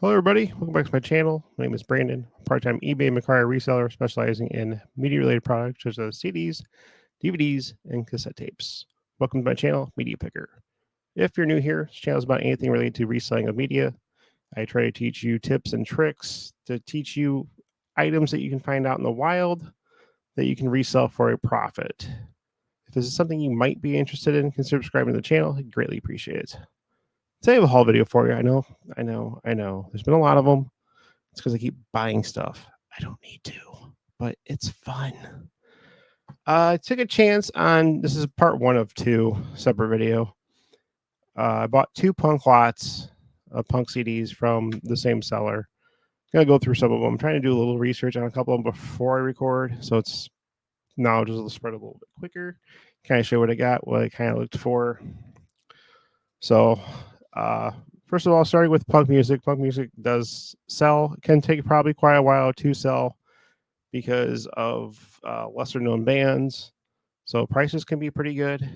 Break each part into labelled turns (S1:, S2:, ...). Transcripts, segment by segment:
S1: Hello, everybody. Welcome back to my channel. My name is Brandon, part-time eBay Macquarie reseller specializing in media-related products such as CDs, DVDs, and cassette tapes. Welcome to my channel, Media Picker. If you're new here, this channel is about anything related to reselling of media. I try to teach you tips and tricks to teach you items that you can find out in the wild that you can resell for a profit. If this is something you might be interested in, consider subscribing to the channel. I'd greatly appreciate it. Today I have a haul video for you. I know. There's been a lot of them. It's because I keep buying stuff. I don't need to, but it's fun. I took a chance on, this is part one of two separate video. I bought two punk lots of punk CDs from the same seller. I'm going to go through some of them. I'm trying to do a little research on a couple of them before I record, so it's knowledge will spread a little bit quicker. Kind of show what I got, what I kind of looked for. So, first of all, starting with punk music. Punk music does sell. It can take probably quite a while to sell because of lesser known bands. So prices can be pretty good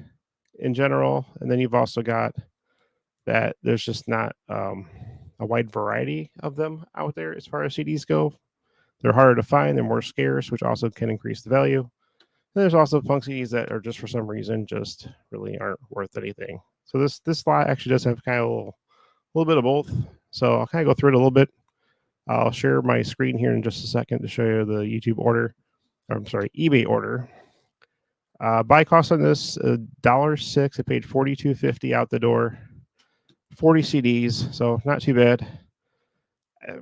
S1: in general. And then you've also got that there's just not a wide variety of them out there as far as CDs go. They're harder to find. They're more scarce, which also can increase the value. And there's also punk CDs that are just for some reason just really aren't worth anything. So this lot actually does have kind of a little bit of both. So I'll kind of go through it a little bit. I'll share my screen here in just a second to show you the YouTube order. Or, I'm sorry, eBay order. Buy cost on this $1.06. I paid $42.50 out the door. 40 CDs, so not too bad.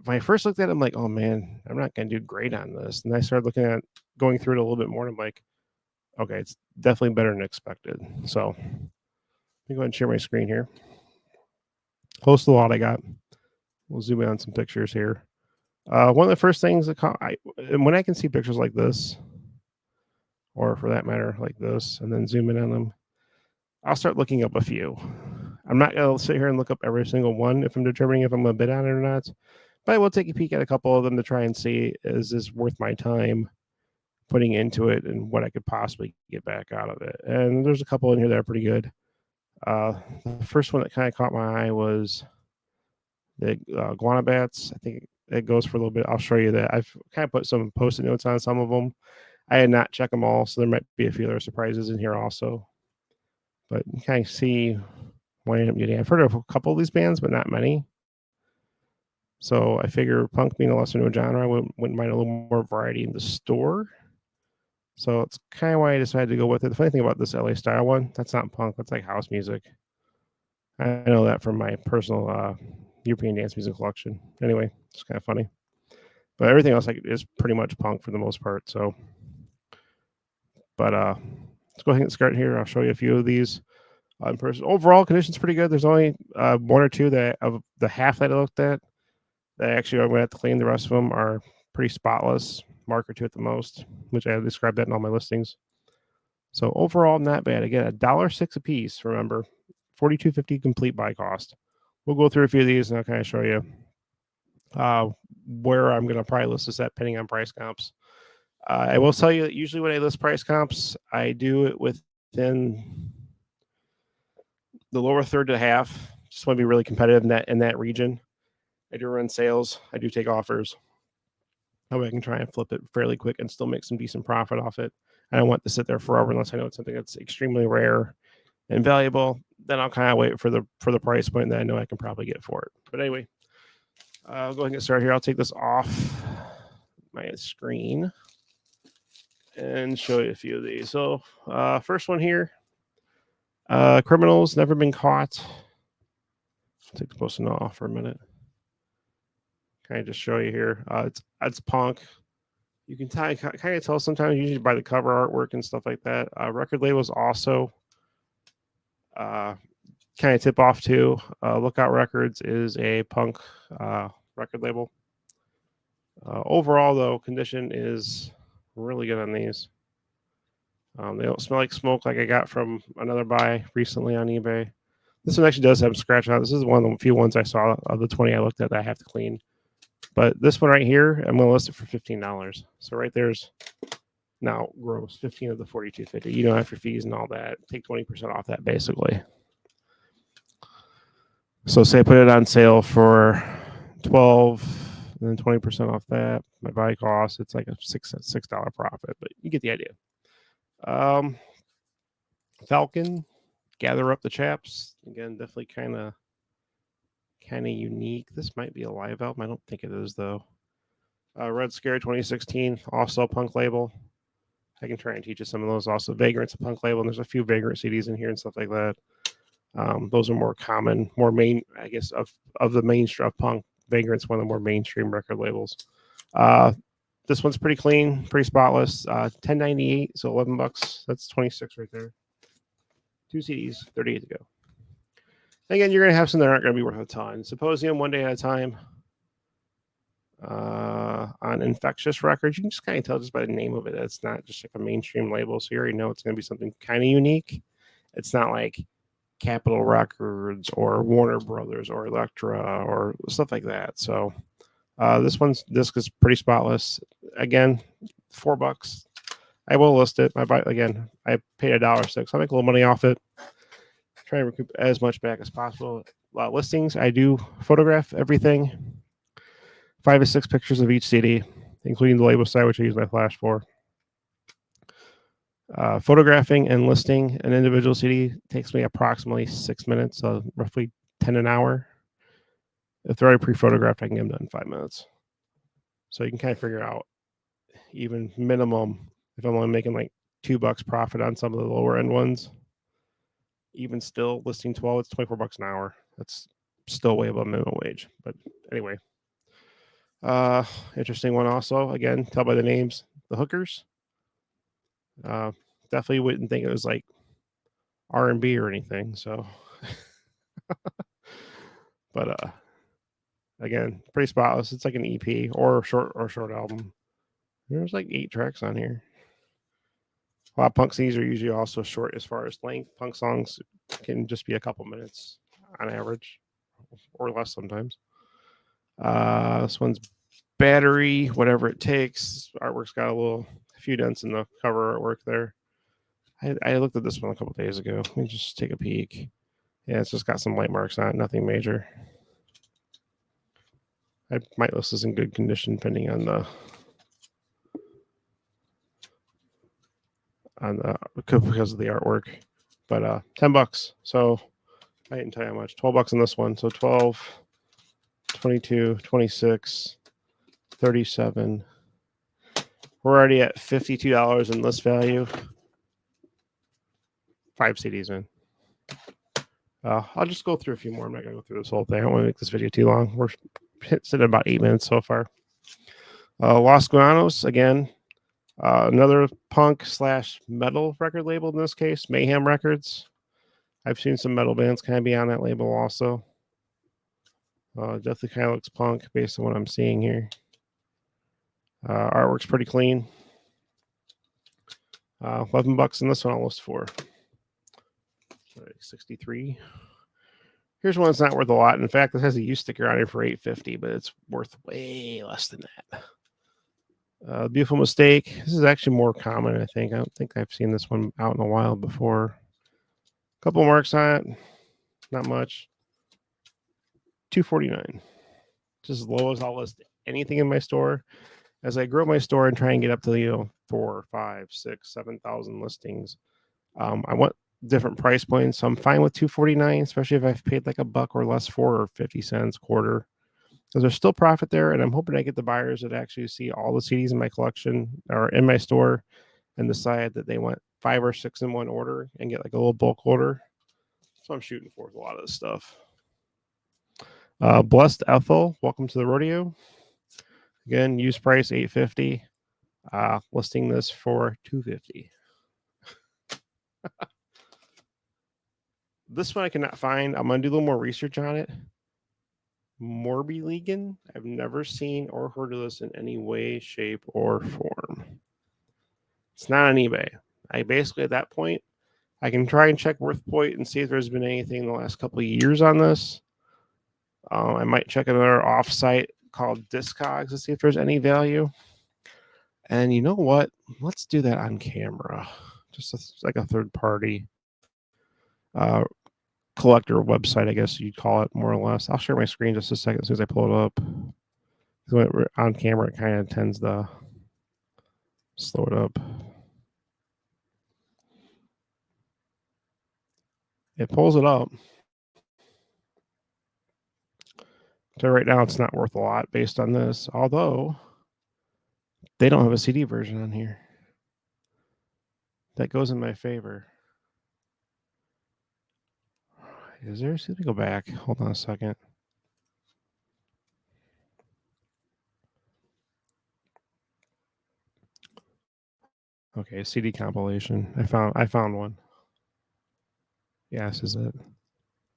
S1: When I first looked at it, I'm like, oh man, I'm not gonna do great on this. And I started going through it a little bit more. And I'm like, okay, it's definitely better than expected. So let me go ahead and share my screen here. Close to the lot I got. We'll zoom in on some pictures here. One of the first things that when I can see pictures like this, or for that matter, like this, and then zoom in on them, I'll start looking up a few. I'm not going to sit here and look up every single one if I'm determining if I'm going to bid on it or not, but I will take a peek at a couple of them to try and see, is this worth my time putting into it and what I could possibly get back out of it. And there's a couple in here that are pretty good. The first one that kind of caught my eye was the guana bats. I think it goes for a little bit. I'll show you that. I've kind of put some post-it notes on some of them. I had not checked them all, so there might be a few other surprises in here also. But you kind of see what I end up getting. I've heard of a couple of these bands, but not many. So I figure punk being a lesser known genre, I wouldn't mind a little more variety in the store. So it's kind of why I decided to go with it. The funny thing about this LA style one, that's not punk. That's like house music. I know that from my personal European dance music collection. Anyway, it's kind of funny. But everything else is pretty much punk for the most part. So, but let's go ahead and start here. I'll show you a few of these in person. Overall, condition's pretty good. There's only one or two that of the half that I looked at that actually I'm going to have to clean. The rest of them are pretty spotless, mark or two at the most, which I have described that in all my listings. So overall, not bad. Again, $1.06 a piece. Remember, $42.50 complete buy cost. We'll go through a few of these and I'll kind of show you where I'm going to probably list this at, depending on price comps. I will tell you that usually when I list price comps, I do it within the lower third to half. Just want to be really competitive in that region. I do run sales. I do take offers. That way I can try and flip it fairly quick and still make some decent profit off it. I don't want to sit there forever unless I know it's something that's extremely rare and valuable. Then I'll kind of wait for the price point that I know I can probably get for it. But anyway, I'll go ahead and get started here. I'll take this off my screen and show you a few of these. So first one here, criminals never been caught. I'll take the post-it note off for a minute. Kind of just show you here. It's punk. You can kind of tell sometimes, usually by the cover artwork and stuff like that. Record labels also kind of tip off too. Lookout Records is a punk record label. Overall, though, condition is really good on these. They don't smell like smoke like I got from another buy recently on eBay. This one actually does have scratch on it. This is one of the few ones I saw of the 20 I looked at that I have to clean. But this one right here, I'm going to list it for $15. So right there's now gross 15 of the $42.50. You don't have your fees and all that. Take 20% off that basically. So say I put it on sale for 12, and then 20% off that. My buy cost, it's like a $6 profit, but you get the idea. Falcon, gather up the chaps. Again, definitely kind of unique. This might be a live album. I don't think it is though. Red Scare 2016, also a punk label. I can try and teach you some of those. Also, Vagrant's a punk label, and there's a few Vagrant CDs in here and stuff like that. Those are more common, more main, I guess, of the mainstream of punk. Vagrant's one of the more mainstream record labels. This one's pretty clean, pretty spotless. $10.98, so $11. That's 26 right there. 2 CDs, 38 to go. Again, you're going to have some that aren't going to be worth a ton. Symposium, One Day at a Time. On Infectious Records, you can just kind of tell just by the name of it. It's not just like a mainstream label, so you already know it's going to be something kind of unique. It's not like Capitol Records or Warner Brothers or Elektra or stuff like that. So this disc is pretty spotless. Again, $4. I will list it. I paid $1.06. I make a little money off it. Try to recoup as much back as possible. Listings, I do photograph everything. 5 to 6 pictures of each CD, including the label side, which I use my flash for. Photographing and listing an individual CD takes me approximately 6 minutes, so roughly 10 an hour. If they're already pre-photographed, I can get them done in 5 minutes. So you can kind of figure out even minimum, if I'm only making like $2 profit on some of the lower end ones, even still listing 12, it's $24 an hour. That's still way above minimum wage. But anyway, interesting one also. Again, tell by the names, the Hookers. Definitely wouldn't think it was like R&B or anything. So, but again, pretty spotless. It's like an EP or short album. There's like 8 tracks on here. A lot of punk CDs are usually also short as far as length. Punk songs can just be a couple minutes on average, or less sometimes. This one's Battery, Whatever It Takes. Artwork's got a few dents in the cover artwork there. I looked at this one a couple days ago. Let me just take a peek. Yeah, it's just got some light marks on it, nothing major. I might list this in good condition depending on the because of the artwork. But $10. So I didn't tell you how much. $12 on this one. So 12, 22, 26, 37. We're already at $52 in list value. 5 CDs in. I'll just go through a few more. I'm not going to go through this whole thing. I don't want to make this video too long. We're sitting at about 8 minutes so far. Los Guanos, again, another punk / metal record label in this case, Mayhem Records. I've seen some metal bands kind of be on that label also. Definitely kind of looks punk based on what I'm seeing here. Artwork's pretty clean. $11 in this one, I'll list for 63. Here's one that's not worth a lot. In fact, this has a used sticker on here for $8.50, but it's worth way less than that. Beautiful Mistake. This is actually more common, I think. I don't think I've seen this one out in a while before. A couple marks on it. Not much. $2.49. Just as low as I'll list anything in my store. As I grow my store and try and get up to 4, 5, 6, 7,000 listings, I want different price points. So I'm fine with $2.49, especially if I've paid like $1 or less for, or 50 cents, quarter. Because there's still profit there, and I'm hoping I get the buyers that actually see all the CDs in my collection or in my store and decide that they want 5 or 6 in one order and get like a little bulk order. So I'm shooting for with a lot of this stuff. Blessed Ethel, welcome to the rodeo. Again, use price $8.50. Listing this for $2.50. This one I cannot find. I'm gonna do a little more research on it. Morbilegan. I've never seen or heard of this in any way, shape, or form. It's not on eBay. I basically, at that point, I can try and check WorthPoint and see if there's been anything in the last couple of years on this. I might check another offsite called Discogs to see if there's any value. And you know what? Let's do that on camera. Just like a third party. collector website, I guess you'd call it, more or less. I'll share my screen just a second as soon as I pull it up. So on camera, it kind of tends to slow it up. It pulls it up. So right now, it's not worth a lot based on this, although they don't have a CD version on here. That goes in my favor. Is there? Let me go back. Hold on a second. Okay, CD compilation. I found one. Yeah, this is it.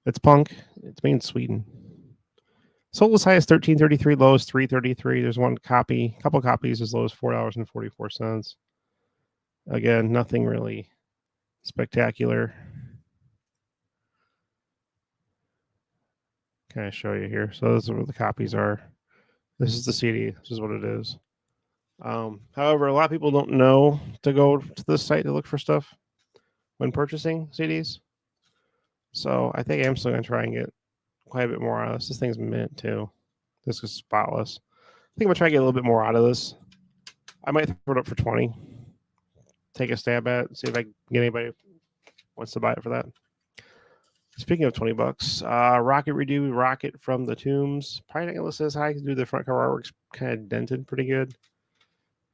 S1: It's punk. It's made in Sweden. Sold as high as $13.33, low as $3.33. There's one copy, couple copies as low as $4.44. Again, nothing really spectacular. Can I show you here? So those are what the copies are. This is the CD. This is what it is. However, a lot of people don't know to go to this site to look for stuff when purchasing CDs. So I think I'm still going to try and get quite a bit more out of this. This thing's mint too. This is spotless. I think I'm going to try and get a little bit more out of this. I might throw it up for 20. Take a stab at it, see if I can get anybody who wants to buy it for that. Speaking of $20, Rocket Redo Rocket from the Tombs. Probably not going to list as high because the front cover artwork's kind of dented pretty good.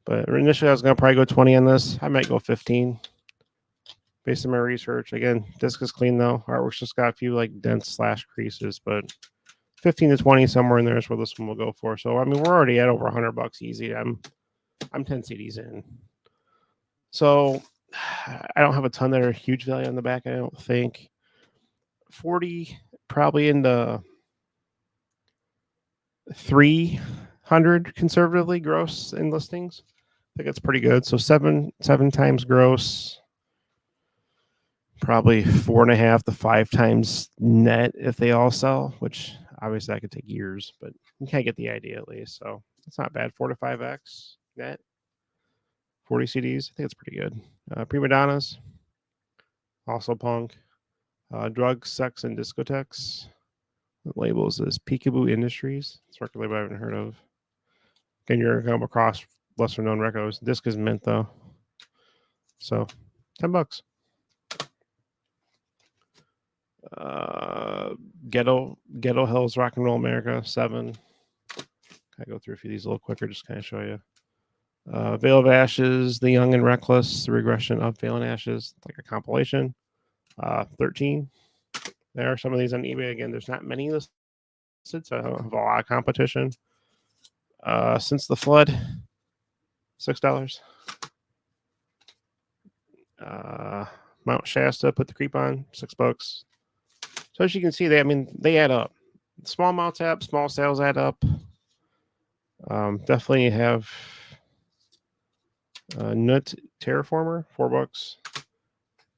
S1: But initially, I was going to probably go 20 on this. I might go 15 based on my research. Again, disc is clean though. Artwork's just got a few like dents / creases, but 15 to 20 somewhere in there is where this one will go for. So I mean, we're already at over $100 easy. I'm 10 CDs in. So I don't have a ton that are huge value on the back. I don't think 40 probably in the 300 conservatively gross in listings. I think that's pretty good. So seven times gross. Probably 4.5 to 5 times net if they all sell, which obviously that could take years, but you kind of get the idea at least. So it's not bad. 4 to 5x net, 40 CDs. I think it's pretty good. Prima Donnas, also punk. Drugs, Sex, and Discotheques. The labels is Peekaboo Industries. It's a record label I haven't heard of. Again, you're going to come across lesser known records. Disc is mint though. So $10. Ghetto Hills Rock and Roll America 7. I go through a few of these a little quicker, just kind of show you. Veil of Ashes, The Young and Reckless, The Regression of Veil and Ashes, like a compilation. 13. There are some of these on eBay. Again, there's not many listed, so I don't have a lot of competition. Since the Flood, $6. Mount Shasta, Put the Creep on, $6. So as you can see, they add up. Small amounts add up, small sales add up. Definitely have Nut Terraformer, $4.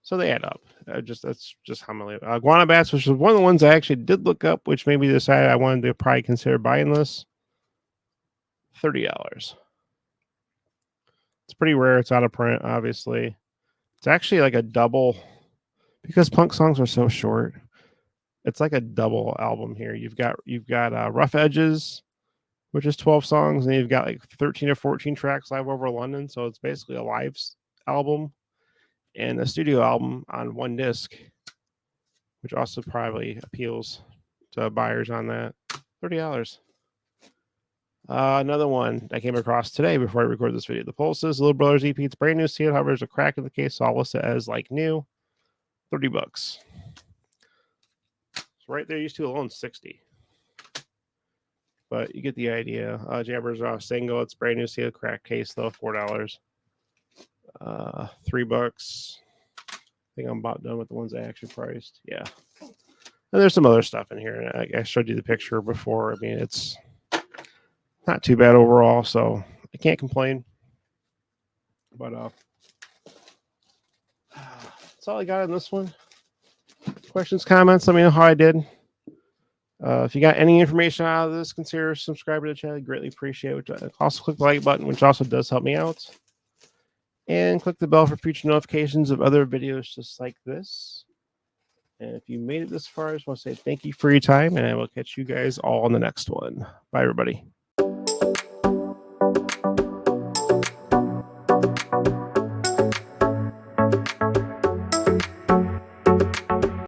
S1: So they add up. That's just how many. Guana Bats, which was one of the ones I actually did look up, which made me decide I wanted to probably consider buying this. $30. It's pretty rare. It's out of print, obviously. It's actually like a double, because punk songs are so short. It's like a double album here. You've got Rough Edges, which is 12 songs, and you've got like 13 or 14 tracks live over London. So it's basically a live album and a studio album on one disc, which also probably appeals to buyers on that. $30. Another one I came across today before I recorded this video. The Pulses, Little Brothers EP. It's brand new seal. However, there's a crack in the case, so I'll list it as like new. $30. So right there, used to alone 60. But you get the idea. Jabbers single. It's brand new seal, crack case though. $4. $3. I think I'm about done with the ones I actually priced. Yeah. And there's some other stuff in here. I showed you the picture before. I mean, it's not too bad overall, so I can't complain. But that's all I got on this one. Questions, comments, let me know how I did. If you got any information out of this, consider subscribing to the channel. I greatly appreciate it. Also click the like button, which also does help me out. And click the bell for future notifications of other videos just like this. And if you made it this far, I just want to say thank you for your time, and I will catch you guys all on the next one. Bye, everybody.